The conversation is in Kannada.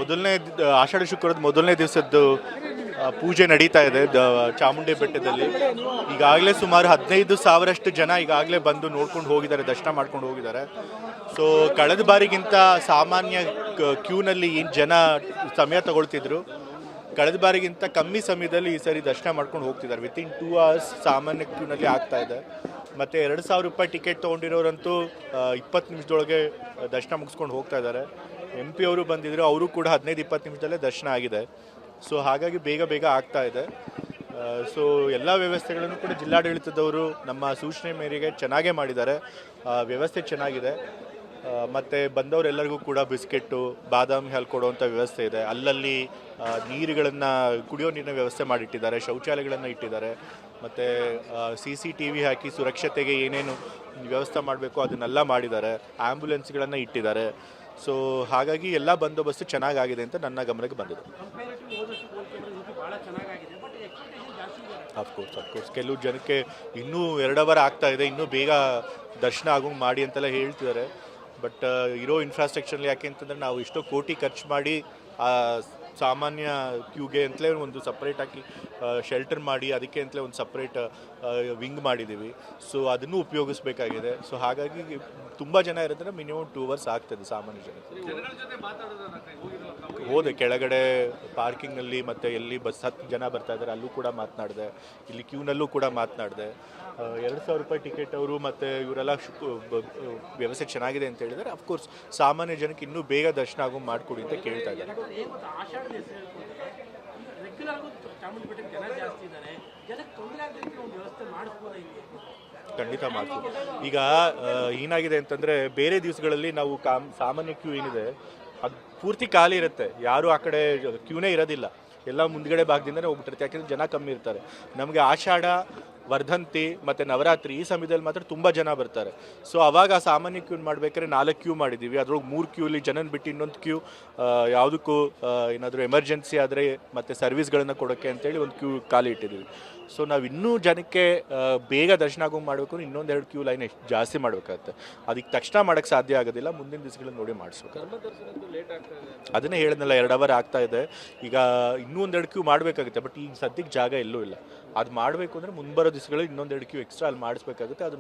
ಮೊದಲನೇ ಆಷಾಢ ಶುಕ್ರವಾರದ ಮೊದಲನೇ ದಿವಸದ್ದು ಪೂಜೆ ನಡೀತಾ ಇದೆ ಚಾಮುಂಡಿ ಬೆಟ್ಟದಲ್ಲಿ. ಈಗಾಗಲೇ ಸುಮಾರು 15,000 ಜನ ಈಗಾಗಲೇ ಬಂದು ನೋಡ್ಕೊಂಡು ಹೋಗಿದ್ದಾರೆ, ದರ್ಶನ ಮಾಡ್ಕೊಂಡು ಹೋಗಿದ್ದಾರೆ. ಸೊ ಕಳೆದ ಬಾರಿಗಿಂತ ಸಾಮಾನ್ಯ ಕ್ಯೂನಲ್ಲಿ ಏನು ಜನ ಸಮಯ ತಗೊಳ್ತಿದ್ರು, ಕಳೆದ ಬಾರಿಗಿಂತ ಕಮ್ಮಿ ಸಮಯದಲ್ಲಿ ಈ ಸರಿ ದರ್ಶನ ಮಾಡ್ಕೊಂಡು ಹೋಗ್ತಿದ್ದಾರೆ. ವಿತಿನ್ 2 hours ಸಾಮಾನ್ಯ ಕ್ಯೂನಲ್ಲಿ ಆಗ್ತಾ ಇದೆ. ಮತ್ತು 2,000 ರೂಪಾಯಿ ಟಿಕೆಟ್ ತೊಗೊಂಡಿರೋರಂತೂ 20 ನಿಮಿಷದೊಳಗೆ ದರ್ಶನ ಮುಗಿಸ್ಕೊಂಡು ಹೋಗ್ತಾ ಇದ್ದಾರೆ. MP ಅವರು ಬಂದಿದ್ರು, ಅವರು ಕೂಡ 15-20 ನಿಮಿಷದಲ್ಲೇ ದರ್ಶನ ಆಗಿದೆ. ಸೊ ಹಾಗಾಗಿ ಬೇಗ ಬೇಗ ಆಗ್ತಾ ಇದೆ. ಸೊ ಎಲ್ಲ ವ್ಯವಸ್ಥೆಗಳನ್ನು ಕೂಡ ಜಿಲ್ಲಾಡಳಿತದವರು ನಮ್ಮ ಸೂಚನೆ ಮೇರೆಗೆ ಚೆನ್ನಾಗೇ ಮಾಡಿದ್ದಾರೆ. ವ್ಯವಸ್ಥೆ ಚೆನ್ನಾಗಿದೆ. ಮತ್ತು ಬಂದವರೆಲ್ಲರಿಗೂ ಕೂಡ ಬಿಸ್ಕೆಟ್ಟು, ಬಾದಾಮಿ ಹಾಲು ಕೊಡುವಂಥ ವ್ಯವಸ್ಥೆ ಇದೆ. ಅಲ್ಲಲ್ಲಿ ನೀರುಗಳನ್ನು, ಕುಡಿಯೋ ನೀರಿನ ವ್ಯವಸ್ಥೆ ಮಾಡಿಟ್ಟಿದ್ದಾರೆ, ಶೌಚಾಲಯಗಳನ್ನು ಇಟ್ಟಿದ್ದಾರೆ. ಮತ್ತು CCTV ಹಾಕಿ ಸುರಕ್ಷತೆಗೆ ಏನೇನು ವ್ಯವಸ್ಥೆ ಮಾಡಬೇಕು ಅದನ್ನೆಲ್ಲ ಮಾಡಿದ್ದಾರೆ. ಆ್ಯಂಬುಲೆನ್ಸ್ಗಳನ್ನು ಇಟ್ಟಿದ್ದಾರೆ. ಸೊ ಹಾಗಾಗಿ ಎಲ್ಲ ಬಂದೋಬಸ್ತು ಚೆನ್ನಾಗಾಗಿದೆ ಅಂತ ನನ್ನ ಗಮನಕ್ಕೆ ಬಂದಿದೆ. ಅಫ್ಕೋರ್ಸ್ ಕೆಲವು ಜನಕ್ಕೆ ಇನ್ನೂ 2 ಅವರ್ ಆಗ್ತಾ ಇದೆ, ಇನ್ನೂ ಬೇಗ ದರ್ಶನ ಆಗೋಂಗೆ ಮಾಡಿ ಅಂತೆಲ್ಲ ಹೇಳ್ತಿದ್ದಾರೆ. ಬಟ್ ಇರೋ ಇನ್ಫ್ರಾಸ್ಟ್ರಕ್ಚರ್ಲಿ ಯಾಕೆ ಅಂತಂದರೆ ನಾವು ಎಷ್ಟೋ ಕೋಟಿ ಖರ್ಚು ಮಾಡಿ ಸಾಮಾನ್ಯ ಕ್ಯೂಗೆ ಅಂತಲೇ ಒಂದು ಸಪ್ರೇಟ್ ಹಾಕಿ ಶೆಲ್ಟರ್ ಮಾಡಿ ಅದಕ್ಕೆ ಅಂತಲೇ ಒಂದು ಸಪ್ರೇಟ್ ವಿಂಗ್ ಮಾಡಿದ್ದೀವಿ. ಸೊ ಅದನ್ನು ಉಪಯೋಗಿಸ್ಬೇಕಾಗಿದೆ. ಸೊ ಹಾಗಾಗಿ ತುಂಬ ಜನ ಇರೋದ್ರೆ ಮಿನಿಮಮ್ 2 hours ಆಗ್ತದೆ ಸಾಮಾನ್ಯ ಜನಕ್ಕೆ. ಹೋದೆ ಕೆಳಗಡೆ ಪಾರ್ಕಿಂಗ್ನಲ್ಲಿ, ಮತ್ತು ಎಲ್ಲಿ ಬಸ್ 10 ಜನ ಬರ್ತಾ ಇದ್ದಾರೆ ಅಲ್ಲೂ ಕೂಡ ಮಾತನಾಡಿದೆ, ಇಲ್ಲಿ ಕ್ಯೂನಲ್ಲೂ ಕೂಡ ಮಾತನಾಡಿದೆ. 2,000 ರೂಪಾಯಿ ಟಿಕೆಟ್ ಅವರು ಮತ್ತು ಇವರೆಲ್ಲ ವ್ಯವಸ್ಥೆ ಚೆನ್ನಾಗಿದೆ ಅಂತ ಹೇಳಿದರೆ ಅಫ್ಕೋರ್ಸ್ ಸಾಮಾನ್ಯ ಜನಕ್ಕೆ ಇನ್ನೂ ಬೇಗ ದರ್ಶನ ಆಗೋ ಮಾಡಿಕೊಡಿ ಅಂತ ಕೇಳ್ತಾ ಇದ್ದಾರೆ. ಖಂಡಿತ ಮಾಡ್ತೀವಿ. ಈಗ ಏನಾಗಿದೆ ಅಂತಂದರೆ ಬೇರೆ ದಿವಸಗಳಲ್ಲಿ ನಾವು ಸಾಮಾನ್ಯ ಕ್ಯೂ ಏನಿದೆ ಅದು ಪೂರ್ತಿ ಖಾಲಿ ಇರುತ್ತೆ, ಯಾರು ಆ ಕಡೆ ಕ್ಯೂನೇ ಇರೋದಿಲ್ಲ, ಎಲ್ಲ ಮುಂದ್ಗಡೆ ಭಾಗದಿಂದನೇ ಹೋಗ್ಬಿಟ್ಟಿರುತ್ತೆ. ಯಾಕೆಂದರೆ ಜನ ಕಮ್ಮಿ ಇರ್ತಾರೆ. ನಮಗೆ ಆಷಾಢ, ವರ್ಧಂತಿ ಮತ್ತು ನವರಾತ್ರಿ ಈ ಸಮಯದಲ್ಲಿ ಮಾತ್ರ ತುಂಬ ಜನ ಬರ್ತಾರೆ. ಸೊ ಅವಾಗ ಸಾಮಾನ್ಯ ಕ್ಯೂ ಮಾಡಬೇಕಾದ್ರೆ 4 ಕ್ಯೂ ಮಾಡಿದ್ದೀವಿ. ಅದ್ರೊಳಗೆ 3 ಕ್ಯೂಲಿ ಜನನ ಬಿಟ್ಟು ಇನ್ನೊಂದು ಕ್ಯೂ ಯಾವುದಕ್ಕೂ ಏನಾದರೂ ಎಮರ್ಜೆನ್ಸಿ ಆದರೆ ಮತ್ತು ಸರ್ವಿಸ್ಗಳನ್ನು ಕೊಡೋಕ್ಕೆ ಅಂತೇಳಿ ಒಂದು ಕ್ಯೂ ಖಾಲಿ ಇಟ್ಟಿದ್ದೀವಿ. ಸೊ ನಾವು ಇನ್ನೂ ಜನಕ್ಕೆ ಬೇಗ ದರ್ಶನ ಆಗೋಂಗೆ ಮಾಡಬೇಕು, ಇನ್ನೊಂದು 2 ಕ್ಯೂ ಲೈನ್ ಜಾಸ್ತಿ ಮಾಡಬೇಕಾಗುತ್ತೆ. ಅದಕ್ಕೆ ತಕ್ಷಣ ಮಾಡೋಕ್ಕೆ ಸಾಧ್ಯ ಆಗೋದಿಲ್ಲ, ಮುಂದಿನ ದಿವಸಗಳನ್ನು ನೋಡಿ ಮಾಡಿಸ್ಬೇಕು. ಅದನ್ನೇ ಹೇಳಿದ್ನಲ್ಲ, 2 ಅವರ್ ಆಗ್ತಾ ಇದೆ. ಈಗ ಇನ್ನೂ 1-2 ಕ್ಯೂ ಮಾಡಬೇಕಾಗುತ್ತೆ. ಬಟ್ ಈಗ ಸದ್ಯಕ್ಕೆ ಜಾಗ ಎಲ್ಲೂ ಇಲ್ಲ. ಅದು ಮಾಡಬೇಕು ಅಂದರೆ ಮುಂಬರೋ ದಿವಸಗಳಲ್ಲಿ ಇನ್ನೊಂದು 2 ಕ್ಯೂ ಎಕ್ಸ್ಟ್ರಾ ಅಲ್ಲಿ ಮಾಡಿಸ್ಬೇಕಾಗುತ್ತೆ. ಅದನ್ನು